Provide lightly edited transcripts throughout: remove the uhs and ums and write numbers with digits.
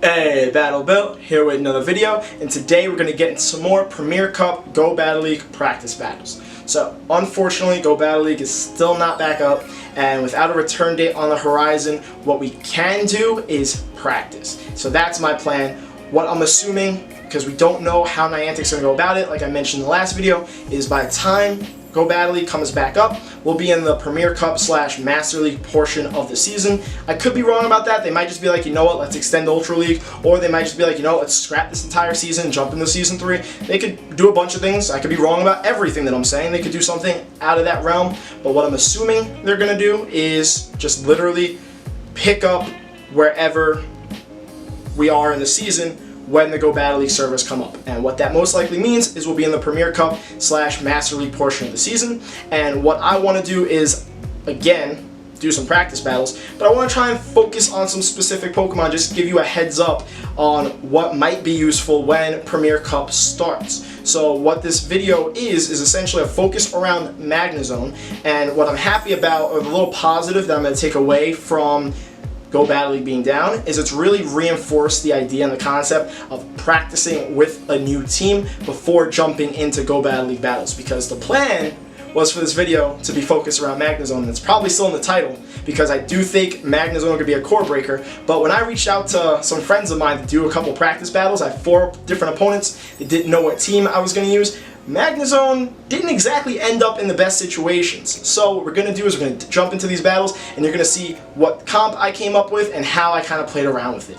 Hey, Battle Bill, here with another video, and today we're going to get into some more Premier Cup Go Battle League practice battles. So, unfortunately, Go Battle League is still not back up, and without a return date on the horizon, what we can do is practice. So that's my plan. What I'm assuming, because we don't know how Niantic's going to go about it, like I mentioned in the last video, is by the time Go Battle League comes back up, we'll be in the Premier Cup / Master League portion of the season. I could be wrong about that. They might just be like, you know what, let's extend Ultra League, or they might just be like, you know, let's scrap this entire season, jump into Season 3. They could do a bunch of things. I could be wrong about everything that I'm saying. They could do something out of that realm, but what I'm assuming they're going to do is just literally pick up wherever we are in the season when the Go Battle League servers come up. And what that most likely means is we'll be in the Premier Cup / Master League portion of the season. And what I want to do is, again, do some practice battles, but I want to try and focus on some specific Pokemon, just give you a heads up on what might be useful when Premier Cup starts. So what this video is essentially a focus around Magnezone, and what I'm happy about, or the little positive that I'm going to take away from Go Battle League being down, is it's really reinforced the idea and the concept of practicing with a new team before jumping into Go Battle League battles, because the plan was for this video to be focused around Magnezone, and it's probably still in the title because I do think Magnezone could be a core breaker. But when I reached out to some friends of mine to do a couple practice battles, I had 4 different opponents. They didn't know what team I was going to use. Magnezone didn't exactly end up in the best situations. So what we're going to do is we're going to jump into these battles, and you're going to see what comp I came up with and how I kind of played around with it.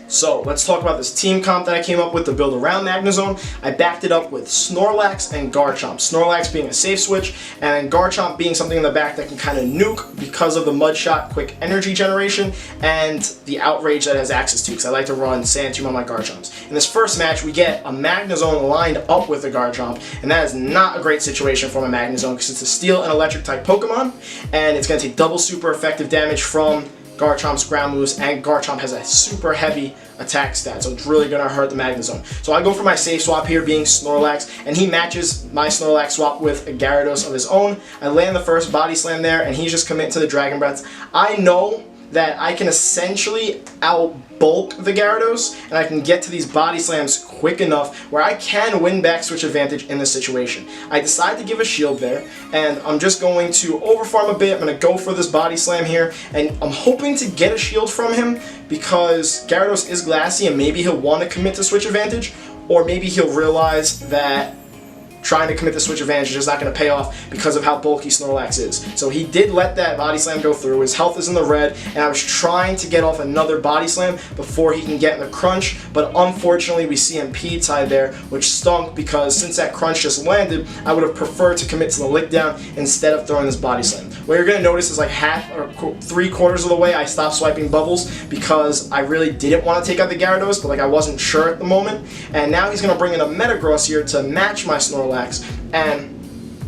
So let's talk about this team comp that I came up with to build around Magnezone. I backed it up with Snorlax and Garchomp. Snorlax being a safe switch, and Garchomp being something in the back that can kind of nuke because of the Mud Shot quick energy generation and the outrage that it has access to, because I like to run Sand Tomb on my Garchomps. In this first match, we get a Magnezone lined up with a Garchomp, and that is not a great situation for my Magnezone because it's a steel and electric type Pokemon, and it's going to take double super effective damage from Garchomp's ground moves, and Garchomp has a super heavy attack stat, so it's really going to hurt the Magnezone. So I go for my safe swap here, being Snorlax, and he matches my Snorlax swap with a Gyarados of his own. I land the first body slam there, and he's just committing to the Dragon Breaths. I know that I can essentially outbulk the Gyarados, and I can get to these body slams quick enough where I can win back switch advantage in this situation. I decide to give a shield there, and I'm just going to overfarm a bit. I'm going to go for this body slam here, and I'm hoping to get a shield from him because Gyarados is glassy, and maybe he'll want to commit to switch advantage, or maybe he'll realize that trying to commit the switch advantage is just not going to pay off because of how bulky Snorlax is. So he did let that body slam go through. His health is in the red, and I was trying to get off another body slam before he can get in the crunch, but unfortunately we CMP tied there, which stunk because since that crunch just landed, I would have preferred to commit to the lick down instead of throwing this body slam. What you're going to notice is like half or 3/4 of the way I stopped swiping bubbles because I really didn't want to take out the Gyarados, but like I wasn't sure at the moment. And now he's going to bring in a Metagross here to match my Snorlax. And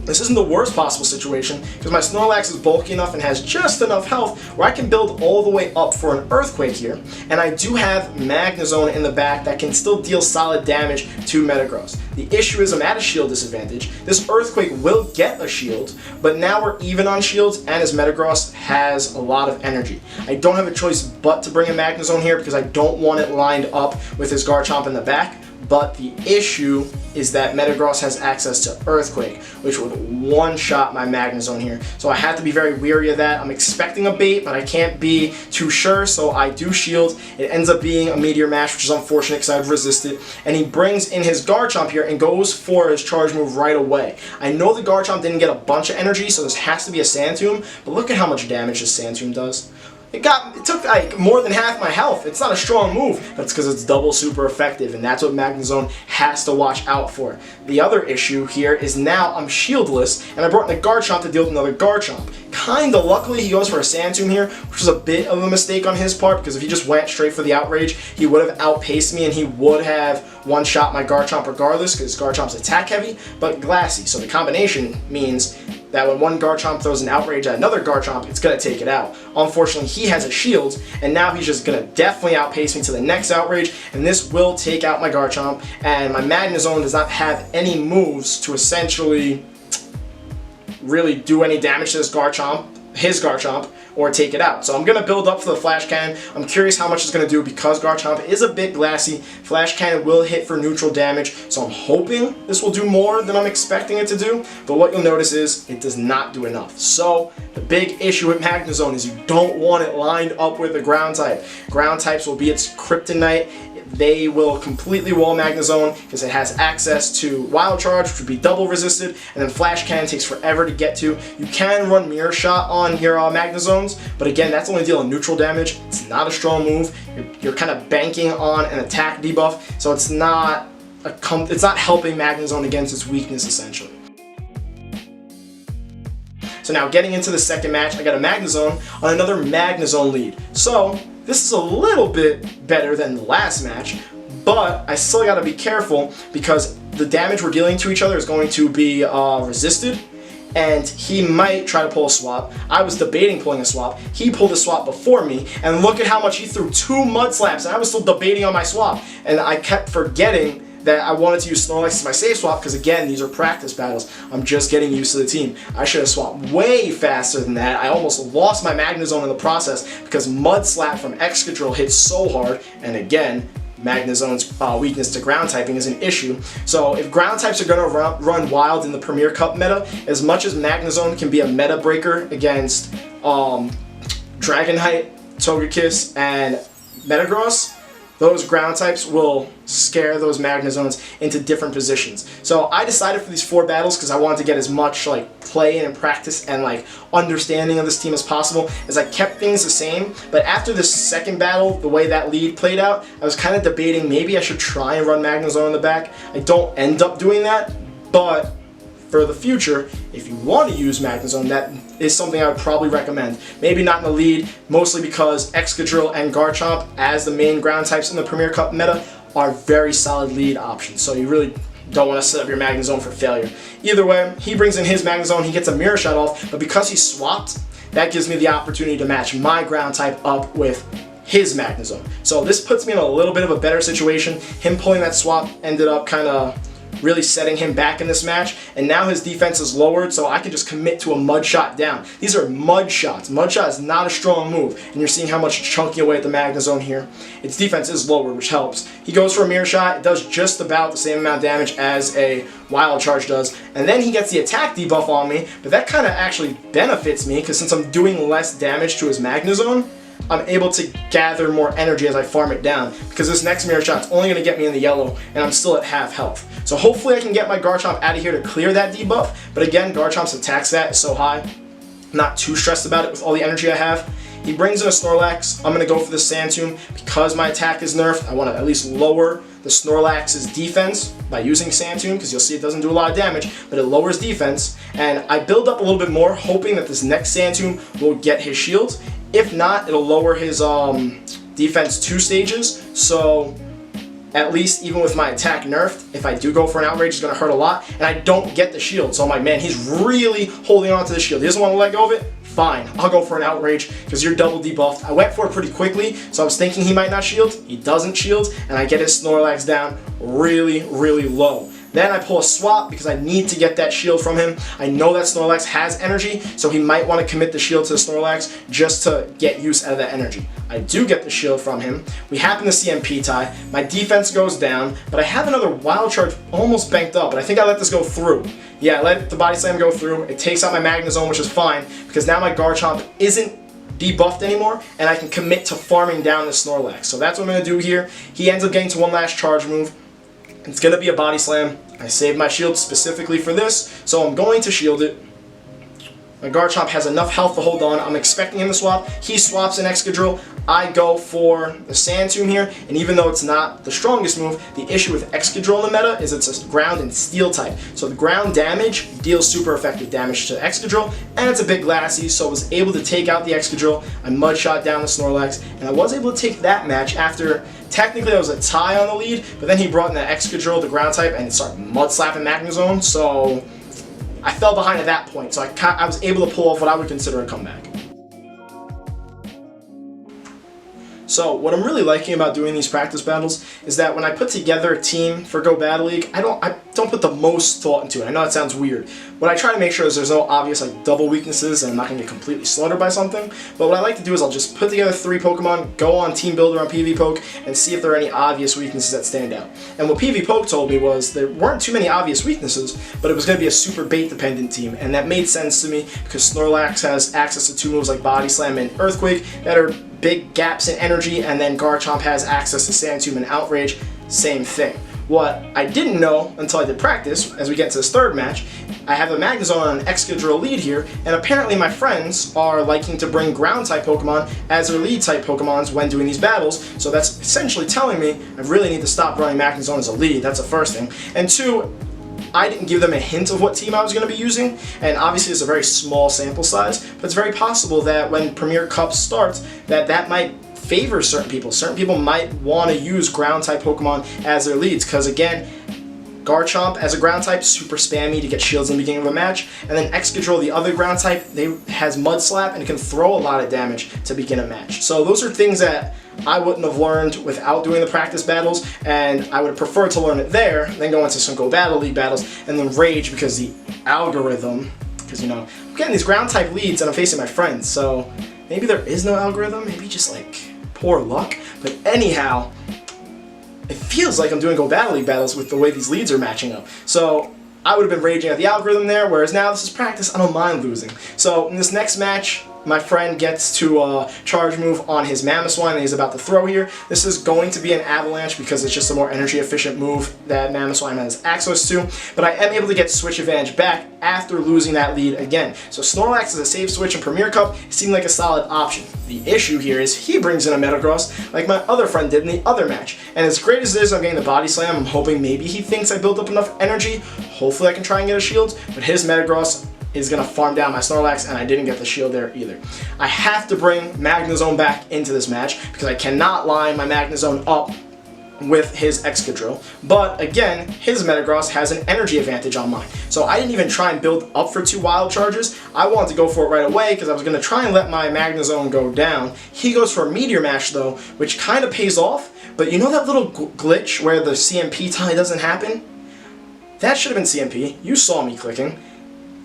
this isn't the worst possible situation because my Snorlax is bulky enough and has just enough health where I can build all the way up for an Earthquake here. And I do have Magnezone in the back that can still deal solid damage to Metagross. The issue is I'm at a shield disadvantage. This Earthquake will get a shield, but now we're even on shields, and his Metagross has a lot of energy. I don't have a choice but to bring a Magnezone here because I don't want it lined up with his Garchomp in the back. But the issue is that Metagross has access to Earthquake, which would one-shot my Magnezone here. So I have to be very wary of that. I'm expecting a bait, but I can't be too sure, so I do shield. It ends up being a Meteor Mash, which is unfortunate because I've resisted. And he brings in his Garchomp here and goes for his charge move right away. I know the Garchomp didn't get a bunch of energy, so this has to be a Sand Tomb, but look at how much damage this Sand Tomb does. It took like more than half my health. It's not a strong move, but it's because it's double super effective, and that's what Magnezone has to watch out for. The other issue here is now I'm shieldless, and I brought in a Garchomp to deal with another Garchomp. Kinda luckily he goes for a Sand Tomb here, which was a bit of a mistake on his part, because if he just went straight for the outrage, he would have outpaced me and he would have one-shot my Garchomp regardless, because Garchomp's attack heavy, but glassy. So the combination means that when one Garchomp throws an outrage at another Garchomp, it's going to take it out. Unfortunately, he has a shield, and now he's just going to definitely outpace me to the next outrage, and this will take out my Garchomp, and my Magnezone does not have any moves to essentially really do any damage to this Garchomp. his Garchomp or take it out. So I'm going to build up for the Flash Cannon. I'm curious how much it's going to do because Garchomp is a bit glassy. Flash Cannon will hit for neutral damage, so I'm hoping this will do more than I'm expecting it to do, but what you'll notice is it does not do enough. So the big issue with Magnezone is you don't want it lined up with a ground type. Ground types will be its kryptonite. They will completely wall Magnezone because it has access to Wild Charge, which would be double resisted, and then Flash Cannon takes forever to get to. You can run Mirror Shot on your Magnezones, but again, that's only dealing neutral damage. It's not a strong move. You're kind of banking on an attack debuff, so it's not helping Magnezone against its weakness, essentially. So now getting into the second match, I got a Magnezone on another Magnezone lead. So this is a little bit better than the last match, but I still got to be careful because the damage we're dealing to each other is going to be resisted, and he might try to pull a swap. I was debating pulling a swap. He pulled a swap before me, and look at how much he threw, 2 Mud Slaps, and I was still debating on my swap, and I kept forgetting that I wanted to use Snorlax as my safe swap because, again, these are practice battles. I'm just getting used to the team. I should have swapped way faster than that. I almost lost my Magnezone in the process because Mud Slap from Excadrill hits so hard, and again, Magnezone's weakness to ground typing is an issue. So if ground types are going to run wild in the Premier Cup meta, as much as Magnezone can be a meta breaker against Dragonite, Togekiss, and Metagross, those ground types will scare those Magnezones into different positions. So I decided for these 4 battles, because I wanted to get as much like play and practice and like understanding of this team as possible, as I kept things the same. But after this second battle, the way that lead played out, I was kind of debating maybe I should try and run Magnezone in the back. I don't end up doing that, but for the future, if you want to use Magnezone, that is something I would probably recommend. Maybe not in the lead, mostly because Excadrill and Garchomp, as the main ground types in the Premier Cup meta, are very solid lead options. So you really don't want to set up your Magnezone for failure. Either way, he brings in his Magnezone, he gets a Mirror Shot off, but because he swapped, that gives me the opportunity to match my ground type up with his Magnezone. So this puts me in a little bit of a better situation. Him pulling that swap ended up kind of really setting him back in this match, and now his defense is lowered, so I can just commit to a Mud Shot down. These are Mud Shots. Mud Shot is not a strong move, and you're seeing how much it's chunking away at the Magnezone here. Its defense is lowered, which helps. He goes for a Mirror Shot. It does just about the same amount of damage as a Wild Charge does, and then he gets the attack debuff on me, but that kind of actually benefits me, because since I'm doing less damage to his Magnezone, I'm able to gather more energy as I farm it down, because this next Mirror Shot's only going to get me in the yellow, and I'm still at half health. So hopefully I can get my Garchomp out of here to clear that debuff, but again, Garchomp's attack stat is so high, I'm not too stressed about it with all the energy I have. He brings in a Snorlax. I'm going to go for the Sand Tomb. Because my attack is nerfed, I want to at least lower the Snorlax's defense by using Sand Tomb, because you'll see it doesn't do a lot of damage, but it lowers defense. And I build up a little bit more, hoping that this next Sand Tomb will get his shields. If not, it'll lower his defense 2 stages, so at least even with my attack nerfed, if I do go for an Outrage, it's going to hurt a lot, and I don't get the shield. So I'm like, man, he's really holding on to the shield. He doesn't want to let go of it? Fine, I'll go for an Outrage, because you're double debuffed. I went for it pretty quickly, so I was thinking he might not shield. He doesn't shield, and I get his Snorlax down really, really low. Then I pull a swap because I need to get that shield from him. I know that Snorlax has energy, so he might want to commit the shield to the Snorlax just to get use out of that energy. I do get the shield from him. We happen to see MP tie. My defense goes down, but I have another Wild Charge almost banked up, and I think I let this go through. Yeah, I let the Body Slam go through. It takes out my Magnezone, which is fine, because now my Garchomp isn't debuffed anymore, and I can commit to farming down the Snorlax. So that's what I'm going to do here. He ends up getting to one last charge move. It's going to be a Body Slam. I saved my shield specifically for this, so I'm going to shield it. My Garchomp has enough health to hold on. I'm expecting him to swap. He swaps an Excadrill. I go for the Sand Tomb here, and even though it's not the strongest move, the issue with Excadrill in the meta is it's a ground and steel type. So the ground damage deals super effective damage to Excadrill, and it's a bit glassy, so I was able to take out the Excadrill. I Mud Shot down the Snorlax, and I was able to take that match after technically there was a tie on the lead, but then he brought in the Excadrill, the ground type, and started Mud Slapping Magnezone, so I fell behind at that point, so I was able to pull off what I would consider a comeback. So what I'm really liking about doing these practice battles is that when I put together a team for Go Battle League, I don't put the most thought into it. I know it sounds weird. What I try to make sure is there's no obvious like double weaknesses and I'm not going to get completely slaughtered by something. But what I like to do is I'll just put together 3 Pokemon, go on Team Builder on PvPoke, and see if there are any obvious weaknesses that stand out. And what PvPoke told me was there weren't too many obvious weaknesses, but it was going to be a super bait dependent team, and that made sense to me because Snorlax has access to 2 moves like Body Slam and Earthquake that are big gaps in energy, and then Garchomp has access to Sand Tomb and Outrage, same thing. What I didn't know until I did practice, as we get to this 3rd match, I have a Magnezone on an Excadrill lead here, and apparently my friends are liking to bring Ground-type Pokemon as their lead-type Pokemons when doing these battles, so that's essentially telling me I really need to stop running Magnezone as a lead. That's the first thing. And 2, I didn't give them a hint of what team I was going to be using, and obviously it's a very small sample size, but it's very possible that when Premier Cup starts, that might favor certain people. Certain people might want to use ground-type Pokemon as their leads, because again, Garchomp as a ground type, super spammy to get shields in the beginning of a match, and then Excadrill, the other ground type, has Mud Slap and it can throw a lot of damage to begin a match. So those are things that I wouldn't have learned without doing the practice battles, and I would prefer to learn it there than go into some Go Battle League battles and then rage because the algorithm, because you know, I'm getting these ground type leads and I'm facing my friends, so maybe there is no algorithm, maybe just like poor luck. But anyhow, it feels like I'm doing Go Battle League battles with the way these leads are matching up. So I would have been raging at the algorithm there, whereas now this is practice, I don't mind losing. So in this next match, my friend gets to charge move on his Magnezone that he's about to throw here. This is going to be an Avalanche because it's just a more energy efficient move that Magnezone has access to, but I am able to get switch advantage back after losing that lead again. So Snorlax is a safe switch in Premier Cup. It seemed like a solid option. The issue here is he brings in a Metagross like my other friend did in the other match. And as great as it is I'm getting the Body Slam, I'm hoping maybe he thinks I built up enough energy. Hopefully I can try and get a shield, but his Metagross is going to farm down my Snorlax, and I didn't get the shield there either. I have to bring Magnezone back into this match because I cannot line my Magnezone up with his Excadrill, but again, his Metagross has an energy advantage on mine. So I didn't even try and build up for 2 wild charges. I wanted to go for it right away because I was going to try and let my Magnezone go down. He goes for a Meteor Mash though, which kind of pays off, but you know that little glitch where the CMP tie doesn't happen? That should have been CMP. You saw me clicking.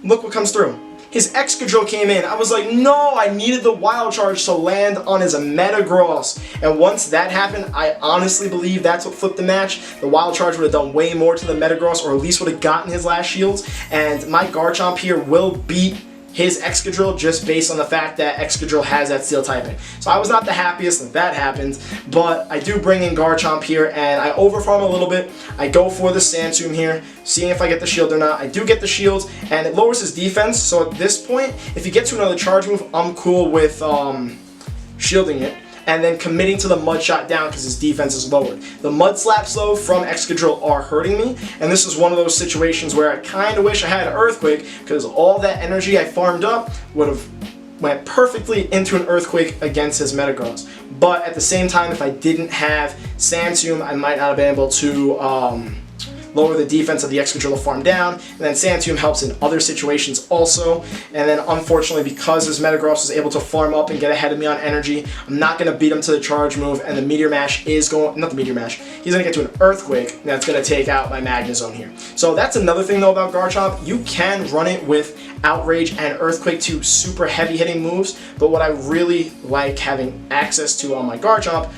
Look what comes through. His Excadrill came in. I was like, no, I needed the Wild Charge to land on his Metagross. And once that happened, I honestly believe that's what flipped the match. The Wild Charge would have done way more to the Metagross, or at least would have gotten his last shields. And my Garchomp here will beat his Excadrill just based on the fact that Excadrill has that steel typing. So I was not the happiest that happened, but I do bring in Garchomp here and I overfarm a little bit. I go for the Sand Tomb here, seeing if I get the shield or not. I do get the shield and it lowers his defense, so at this point, if you get to another charge move, I'm cool with shielding it and then committing to the Mud Shot down because his defense is lowered. The Mud Slaps though from Excadrill are hurting me, and this is one of those situations where I kind of wish I had an Earthquake because all that energy I farmed up would have went perfectly into an Earthquake against his Metagross. But at the same time, if I didn't have Sand Tomb, I might not have been able to lower the defense of the Excadrill to farm down, and then Sand Tomb helps in other situations also, and then unfortunately because his Metagross was able to farm up and get ahead of me on energy, I'm not going to beat him to the charge move, and the Meteor Mash is going, not the Meteor Mash, he's going to get to an Earthquake that's going to take out my Magnezone here. So that's another thing though about Garchomp, you can run it with Outrage and Earthquake, 2 super heavy hitting moves, but what I really like having access to on my Garchomp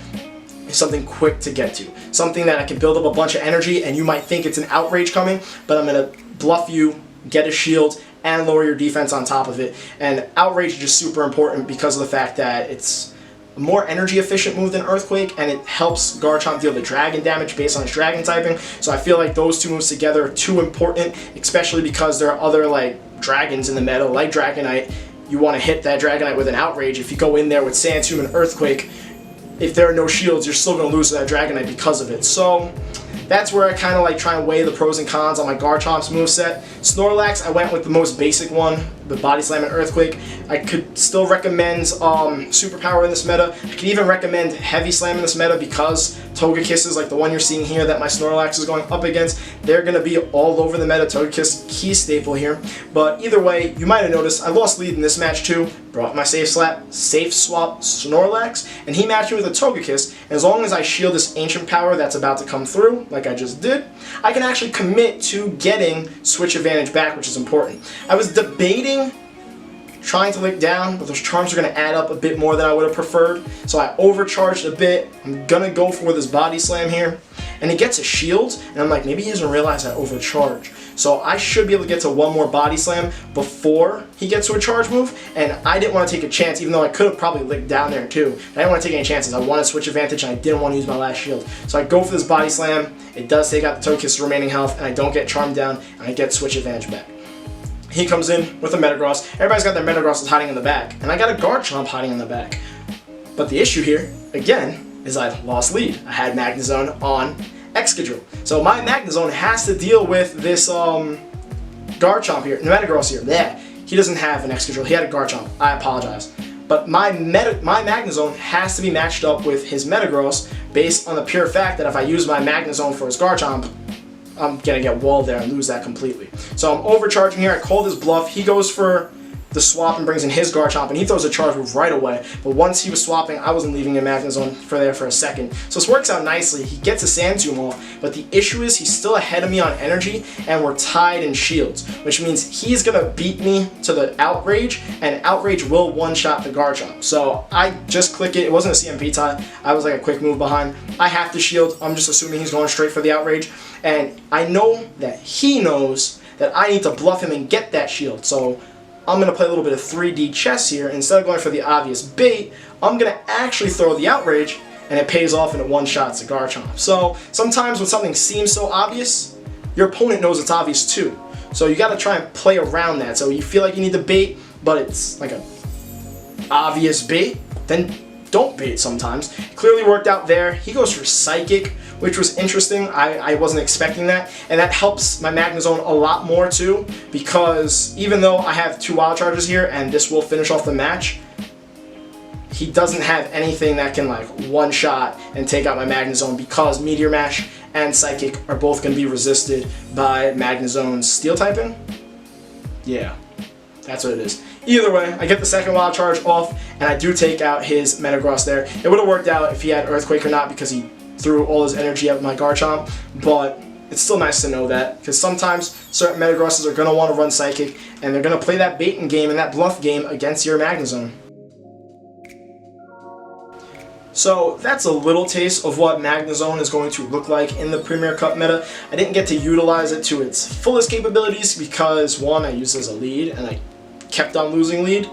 is something quick to get to. Something that I can build up a bunch of energy and you might think it's an Outrage coming, but I'm going to bluff you, get a shield, and lower your defense on top of it. And Outrage is just super important because of the fact that it's a more energy efficient move than Earthquake, and it helps Garchomp deal the dragon damage based on its dragon typing. So I feel like those 2 moves together are too important, especially because there are other like dragons in the meta, like Dragonite. You want to hit that Dragonite with an Outrage. If you go in there with Sand Tomb and Earthquake, if there are no shields, you're still going to lose to that Dragonite because of it. So that's where I kind of like try and weigh the pros and cons on my Garchomp's moveset. Snorlax, I went with the most basic one, the Body Slam and Earthquake. I could still recommend Superpower in this meta. I could even recommend Heavy Slam in this meta because Togekisses like the one you're seeing here that my Snorlax is going up against, they're going to be all over the meta. Togekiss, key staple here. But either way, you might have noticed I lost lead in this match too. Brought my safe swap Snorlax, and he matched me with a Togekiss. And as long as I shield this ancient power that's about to come through, like I just did, I can actually commit to getting switch advantage back, which is important. I was debating trying to lick down, but those charms are going to add up a bit more than I would have preferred. So I overcharged a bit. I'm going to go for this body slam here. And he gets a shield, and I'm like, maybe he doesn't realize I overcharge. So I should be able to get to one more body slam before he gets to a charge move. And I didn't want to take a chance, even though I could have probably licked down there too. I didn't want to take any chances. I wanted switch advantage, and I didn't want to use my last shield. So I go for this body slam. It does take out the Togekiss' remaining health, and I don't get charmed down, and I get switch advantage back. He comes in with a Metagross. Everybody's got their Metagrosses hiding in the back, and I got a Garchomp hiding in the back. But the issue here, again, is I lost lead. I had Magnezone on Excadrill. So my Magnezone has to deal with this Garchomp here, Metagross here. Yeah, he doesn't have an Excadrill. He had a Garchomp. I apologize. But my Magnezone has to be matched up with his Metagross based on the pure fact that if I use my Magnezone for his Garchomp, I'm going to get walled there and lose that completely. So I'm overcharging here. I called his bluff. He goes for the swap and brings in his Garchomp, and he throws a charge move right away. But once he was swapping, I wasn't leaving a Magnezone for a second. So this works out nicely. He gets a Sand Tomb off, but the issue is he's still ahead of me on energy, and we're tied in shields, which means he's going to beat me to the Outrage, and Outrage will one-shot the Garchomp. So I just click it. It wasn't a CMP tie. I was like a quick move behind. I have to shield. I'm just assuming he's going straight for the Outrage, and I know that he knows that I need to bluff him and get that shield. So I'm going to play a little bit of 3D chess here. Instead of going for the obvious bait, I'm going to actually throw the Outrage, and it pays off and it one-shots the Garchomp. So sometimes when something seems so obvious, your opponent knows it's obvious too. So you got to try and play around that. So you feel like you need the bait, but it's like a obvious bait, then don't bait sometimes. Clearly worked out there. He goes for Psychic, which was interesting. I wasn't expecting that, and that helps my Magnezone a lot more too, because even though I have 2 wild charges here and this will finish off the match, he doesn't have anything that can like one-shot and take out my Magnezone, because Meteor Mash and Psychic are both going to be resisted by Magnezone's Steel typing. Yeah, that's what it is. Either way, I get the second wild charge off, and I do take out his Metagross there. It would have worked out if he had Earthquake or not, because he threw all his energy at my Garchomp, but it's still nice to know that, because sometimes certain Metagrosses are going to want to run Psychic, and they're going to play that baiting game and that bluff game against your Magnezone. So that's a little taste of what Magnezone is going to look like in the Premier Cup meta. I didn't get to utilize it to its fullest capabilities because, one, I used it as a lead, and I kept on losing lead.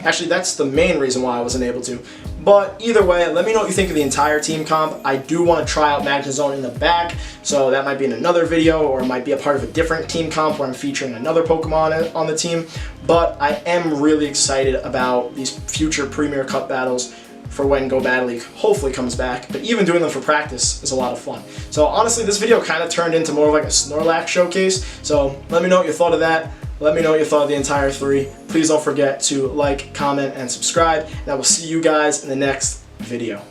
Actually, that's the main reason why I wasn't able to. But either way, let me know what you think of the entire team comp. I do want to try out Magnezone in the back, so that might be in another video, or it might be a part of a different team comp where I'm featuring another Pokemon on the team. But I am really excited about these future Premier Cup battles for when Go Bad League hopefully comes back, but even doing them for practice is a lot of fun. So honestly, this video kind of turned into more of like a Snorlax showcase, so let me know what you thought of that. Let me know what you thought of the entire 3. Please don't forget to like, comment, and subscribe, and I will see you guys in the next video.